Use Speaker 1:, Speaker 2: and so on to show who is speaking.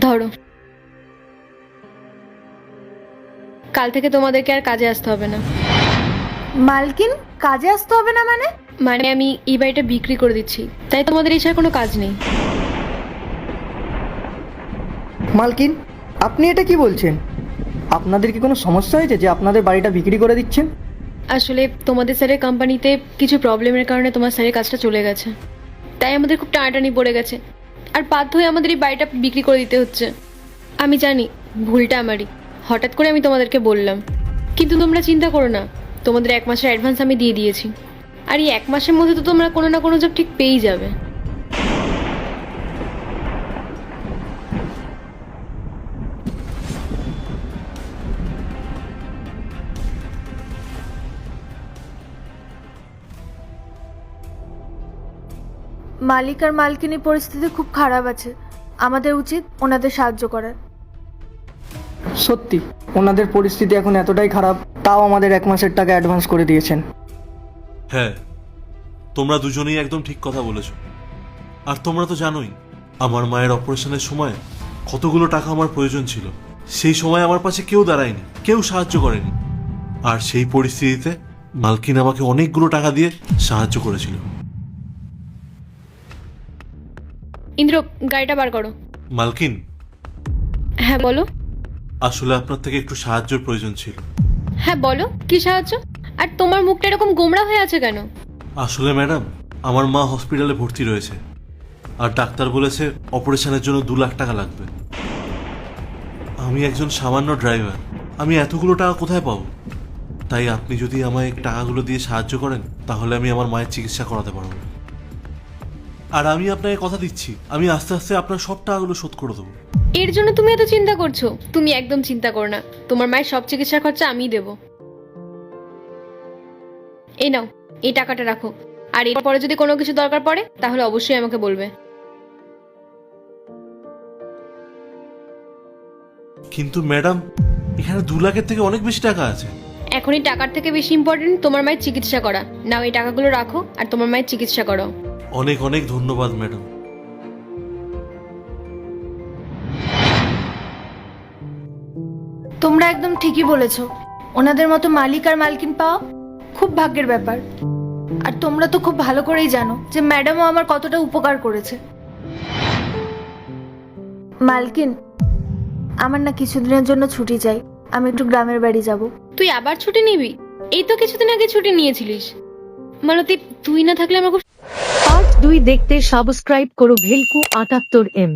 Speaker 1: ধরো, কাল থেকে তোমাদেরকে আর কাজে আসতে হবে না।
Speaker 2: মালকিন, কাজে আসতে হবে না মানে?
Speaker 1: মানে আমি এই বাড়িটা বিক্রি করে দিচ্ছি, তাই তোমাদের এছাড়া কোনো কাজ নেই।
Speaker 3: মালকিন, আপনি এটা কি বলছেন? আপনাদের কি কোনো সমস্যা হয়েছে যে আপনাদের বাড়িটা বিক্রি করে দিচ্ছেন?
Speaker 1: আসলে তোমাদের স্যারের কোম্পানিতে কিছু প্রবলেমের কারণে তোমার স্যারের কাজটা চলে গেছে, তাই আমাদের খুব টানাটানি পড়ে গেছে, আর বাধ্য হয়ে আমাদের এই বাড়িটা বিক্রি করে দিতে হচ্ছে। আমি জানি ভুলটা আমারই, হঠাৎ করে আমি তোমাদেরকে বললাম, কিন্তু তোমরা চিন্তা করো না, তোমাদের 1 মাসের অ্যাডভান্স আমি দিয়ে দিয়েছি, আর এই 1 মাসের মধ্যে তো তোমরা কোনো না কোনো জব ঠিক পেয়েই যাবে।
Speaker 2: মালিক আর মালকিনের পরিস্থিতি খুব খারাপ আছে, আমাদের উচিত ওনাদের সাহায্য করার।
Speaker 3: সত্যি ওনাদের পরিস্থিতি এখন এতটাই খারাপ, তাও আমাদের 1 মাসের টাকা অ্যাডভান্স করে দিয়েছেন।
Speaker 4: হ্যাঁ, তোমরা দুজনেই একদম ঠিক কথা বলেছ। আর তোমরা তো জানোই আমার মায়ের অপারেশনের সময় কতগুলো টাকা আমার প্রয়োজন ছিল। সেই সময় আমার পাশে কেউ দাঁড়ায়নি, কেউ সাহায্য করেনি। আর সেই পরিস্থিতিতে মালকিন আমাকে অনেকগুলো টাকা দিয়ে সাহায্য করেছিল।
Speaker 1: ইন্দ্র, গাড়িটা বার করো।
Speaker 4: মালকিন,
Speaker 1: হ্যাঁ বলো।
Speaker 4: আসলে আপনার থেকে একটু সাহায্যের প্রয়োজন ছিল।
Speaker 1: হ্যাঁ বলো, কি সাহায্য? আর তোমার মুখটা এরকম গোমড়া হয়ে আছে কেন?
Speaker 4: আসলে ম্যাডাম, আমার মা হসপিটালে ভর্তি রয়েছে, আর ডাক্তার বলেছে অপারেশনের জন্য 2 লাখ টাকা লাগবে। আমি একজন সামান্য ড্রাইভার, আমি এতগুলো টাকা কোথায় পাবো? তাই আপনি যদি আমায় টাকাগুলো দিয়ে সাহায্য করেন, তাহলে আমি আমার মায়ের চিকিৎসা করাতে পারবো। আর আমি আপনাকে কথা দিচ্ছি, আমি আস্তে আস্তে আপনার সব টাকাগুলো শোধ করে দেবো।
Speaker 1: এর জন্য তুমি এত চিন্তা করছো? তুমি একদম চিন্তা করো না, তোমার মায়ের সব চিকিৎসার খরচা আমিই দেবো। এই নাও, এই টাকাটা রাখো, আর এরপরে যদি কোনো কিছু দরকার পড়ে তাহলে অবশ্যই আমাকে বলবে।
Speaker 4: কিন্তু ম্যাডাম, এখানে 2 লাখের থেকে অনেক বেশি টাকা আছে।
Speaker 1: এখন এই টাকার থেকে বেশি ইম্পর্টেন্ট তোমার মায়ের চিকিৎসা করা। নাও, এই টাকাগুলো রাখো আর তোমার মায়ের চিকিৎসা করো।
Speaker 4: অনেক অনেক ধন্যবাদ ম্যাডাম।
Speaker 2: তোমরা একদম ঠিকই বলেছ, ওনাদের মতো মালিক আর মালকিন পাওয়া খুব ভাগ্যের ব্যাপার। আর তোমরা তো খুব ভালো করেই জানো যে ম্যাডামও আমার কতটা উপকার করেছে। মালকিন, আমার না কিছুদিনের জন্য ছুটি চাই, আমি একটু গ্রামের বাড়ি যাব।
Speaker 1: তুই আবার ছুটি নিবি? এই তো কিছুদিন আগে ছুটি নিয়েছিলিস। মালতী, তুই না থাকলে আমার খুব
Speaker 5: পার্ট 2 দেখতে সাবস্ক্রাইব করো ভেলকু 78M।